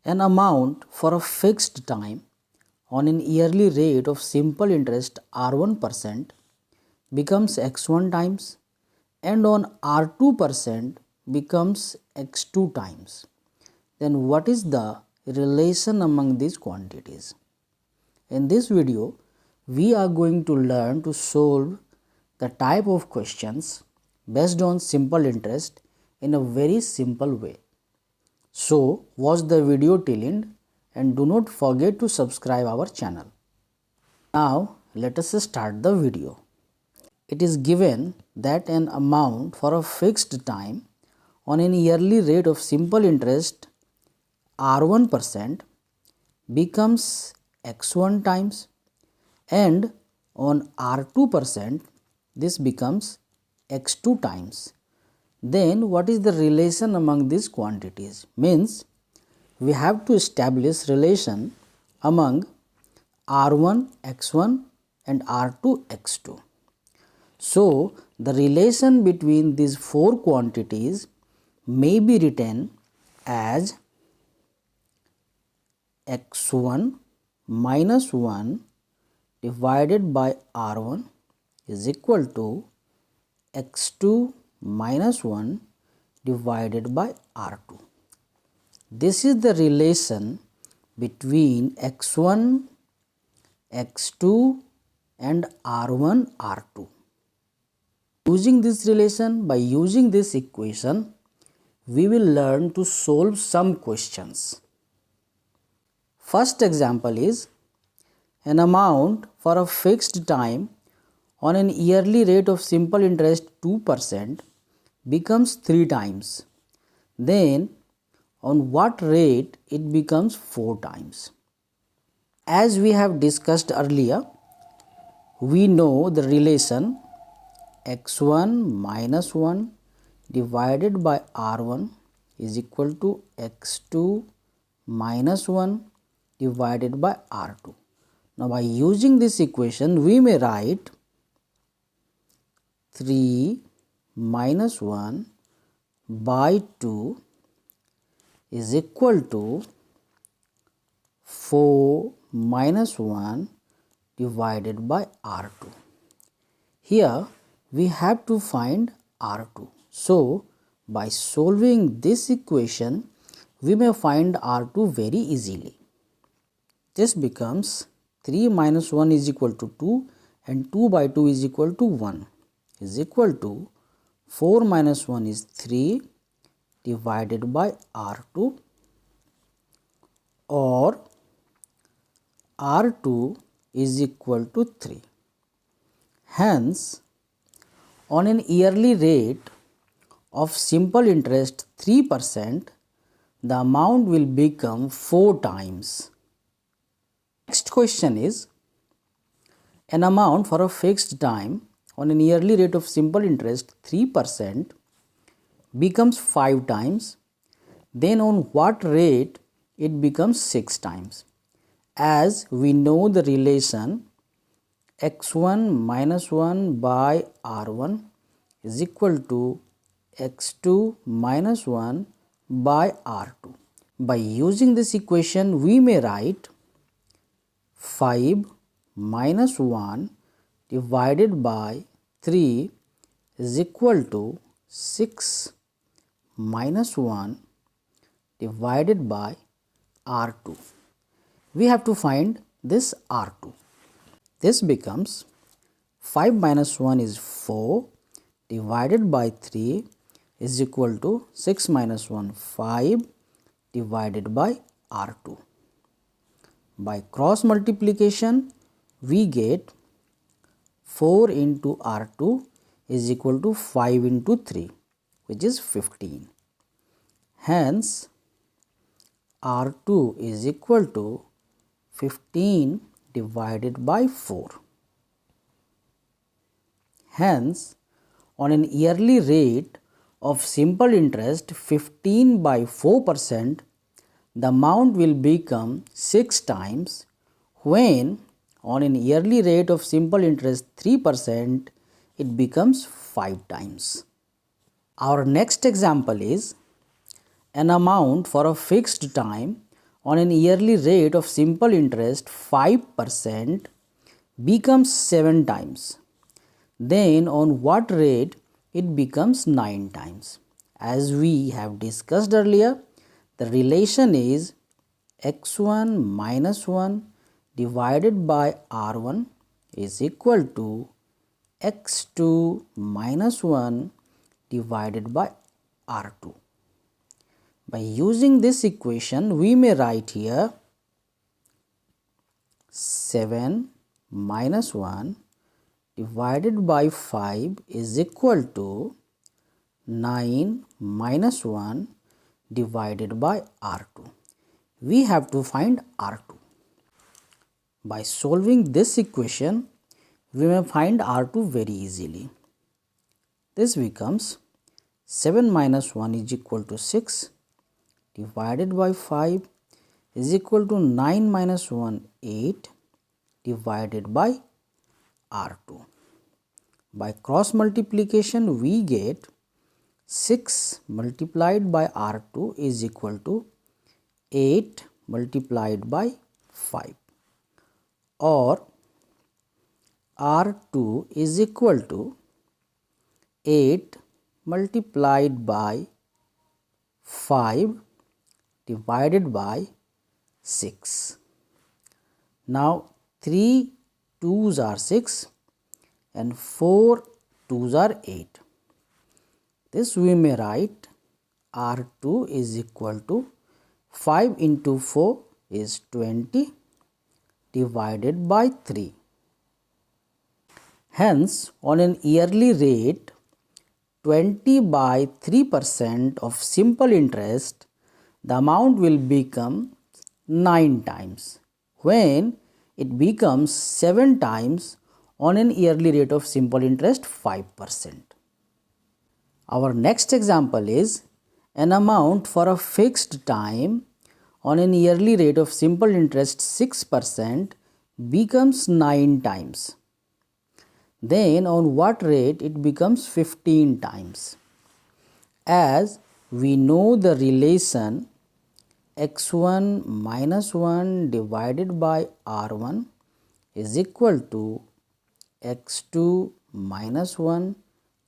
An amount for a fixed time on an yearly rate of simple interest R1% becomes X1 times, and on R2% becomes X2 times. Then what is the relation among these quantities? In this video, we are going to learn to solve the type of questions based on simple interest in a very simple way. So watch the video till end and do not forget to subscribe our channel. Now let us start the video. It is given that an amount for a fixed time on an yearly rate of simple interest R1% becomes X1 times, and on R2% this becomes X2 times. Then what is the relation among these quantities? Means we have to establish relation among R1 X1 and R2 X2. So the relation between these four quantities may be written as X1 minus 1 divided by R1 is equal to X2 minus 1 divided by R2. This is the relation between X1, X2 and R1, R2. Using this relation, by using this equation, we will learn to solve some questions. First example is an amount for a fixed time on an yearly rate of simple interest 2% becomes 3 times. Then on what rate it becomes 4 times? As we have discussed earlier, we know the relation X1 minus 1 divided by R1 is equal to X2 minus 1 divided by R2. Now by using this equation, we may write 3 minus 1 by 2 is equal to 4 minus 1 divided by R2. Here we have to find R2. So by solving this equation, we may find R2 very easily. This becomes 3 minus 1 is equal to 2 and 2 by 2 is equal to 1 is equal to 4 minus 1 is 3 divided by R2, or R2 is equal to 3. Hence, on an yearly rate of simple interest 3%, the amount will become 4 times. Next question is an amount for a fixed time on an yearly rate of simple interest 3% becomes 5 times. Then on what rate it becomes 6 times? As we know the relation X1 minus 1 by R1 is equal to X2 minus 1 by R2. By using this equation, we may write 5 minus 1 divided by 3 is equal to 6 minus 1 divided by R2. We have to find this R2. This becomes 5 minus 1 is 4 divided by 3 is equal to 6 minus 1 5 divided by R2. By cross multiplication, we get 4 into R2 is equal to 5 into 3, which is 15. Hence, R2 is equal to 15 divided by 4. Hence, on an yearly rate of simple interest 15 by 4%, the amount will become 6 times, when on an yearly rate of simple interest 3%, it becomes 5 times. Our next example is an amount for a fixed time on an yearly rate of simple interest 5% becomes 7 times, then on what rate it becomes 9 times? As we have discussed earlier, the relation is x1 minus 1 divided by r1 is equal to x2 minus 1 divided by r2. By using this equation, we may write here 7 minus 1 divided by 5 is equal to 9 minus 1 divided by r2. We have to find r2. By solving this equation, we may find r2 very easily. This becomes 7 minus 1 is equal to 6 divided by 5 is equal to 9 minus 1 8 divided by r2. By cross multiplication, we get 6 multiplied by r2 is equal to 8 multiplied by 5, or r2 is equal to 8 multiplied by 5 divided by 6. Now 3 2s are 6 and 4 2s are 8. This we may write r2 is equal to 5 into 4 is 20 divided by 3. Hence, on an yearly rate 20 by 3% of simple interest, the amount will become 9 times when it becomes 7 times on an yearly rate of simple interest 5%. Our next example is an amount for a fixed time on an yearly rate of simple interest 6% becomes 9 times. Then on what rate it becomes 15 times? As we know the relation x1 minus 1 divided by r1 is equal to x2 minus 1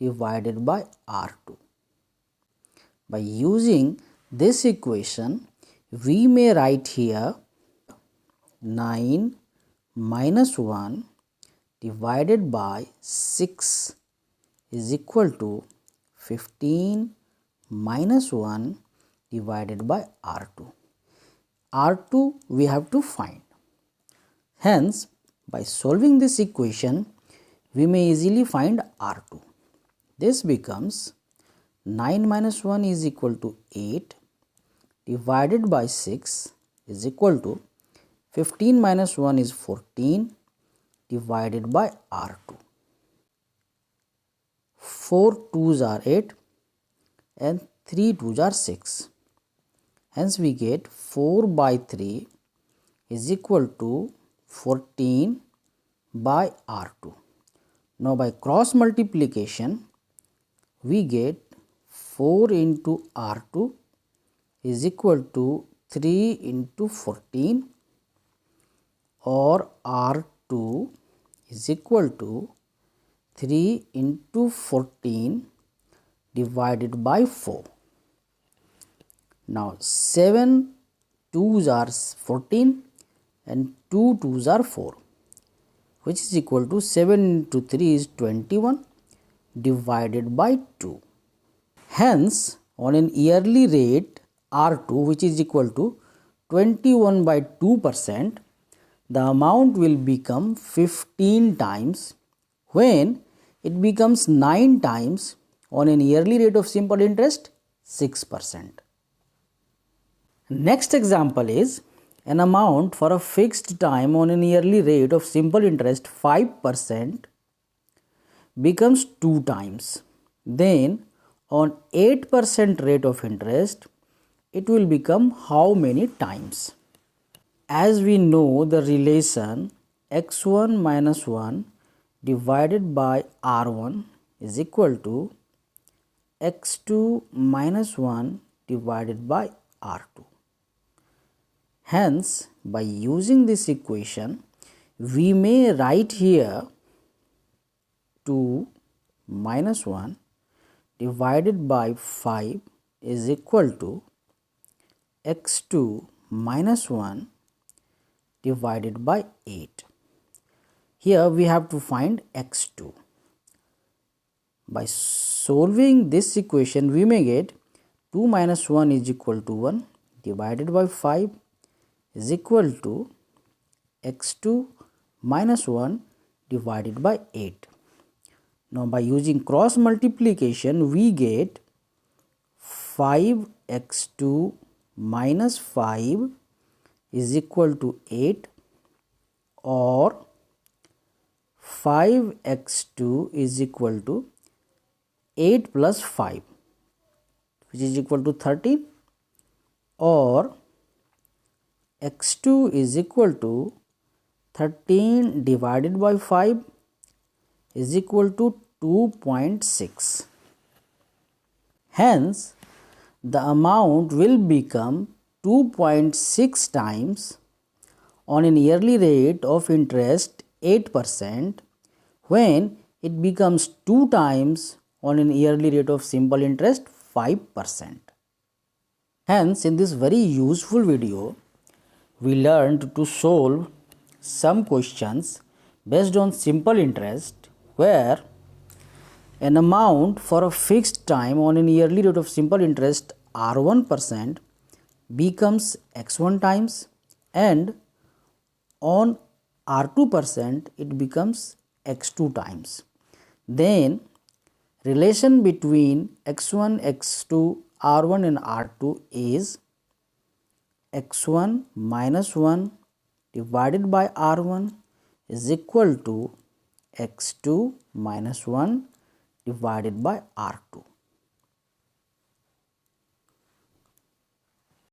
divided by r2. By using this equation, we may write here 9 minus 1 divided by 6 is equal to 15 minus 1 divided by r2. r2 we have to find. Hence, by solving this equation, we may easily find r2. This becomes 9 minus 1 is equal to 8 divided by 6 is equal to 15 minus 1 is 14 divided by r2. 4 2s are 8 and 3 2s are 6. Hence we get 4 by 3 is equal to 14 by r2. Now by cross multiplication, we get 4 into r2 is equal to 3 into 14, or r2 is equal to 3 into 14 divided by 4. Now 7 2s are 14 and 2 2s are 4, which is equal to 7 into 3 is 21 divided by 2. Hence, on an yearly rate r2, which is equal to 21 by 2%, the amount will become 15 times when it becomes 9 times on an yearly rate of simple interest 6%. Next example is an amount for a fixed time on an yearly rate of simple interest 5% becomes 2 times. Then on 8% rate of interest, it will become how many times? As we know the relation x1 minus 1 divided by r1 is equal to x2 minus 1 divided by r2. Hence, by using this equation, we may write here 2 minus 1 divided by 5 is equal to x2 minus 1 divided by 8. Here we have to find x2. By solving this equation, we may get 2 minus 1 is equal to 1 divided by 5 is equal to x2 minus 1 divided by 8. Now, by using cross multiplication, we get 5x2 minus 5 is equal to 8, or 5x2 is equal to 8 plus 5, which is equal to 13, or x2 is equal to 13 divided by 5 is equal to 2.6. Hence, the amount will become 2.6 times on an yearly rate of interest 8% when it becomes 2 times on an yearly rate of simple interest 5%. Hence, in this very useful video, we learned to solve some questions based on simple interest where an amount for a fixed time on an yearly rate of simple interest R1% becomes x1 times, and on R2% it becomes x2 times. Then relation between x1, x2, R1 and R2 is x1 minus 1 divided by R1 is equal to x2 minus 1 divided by R2.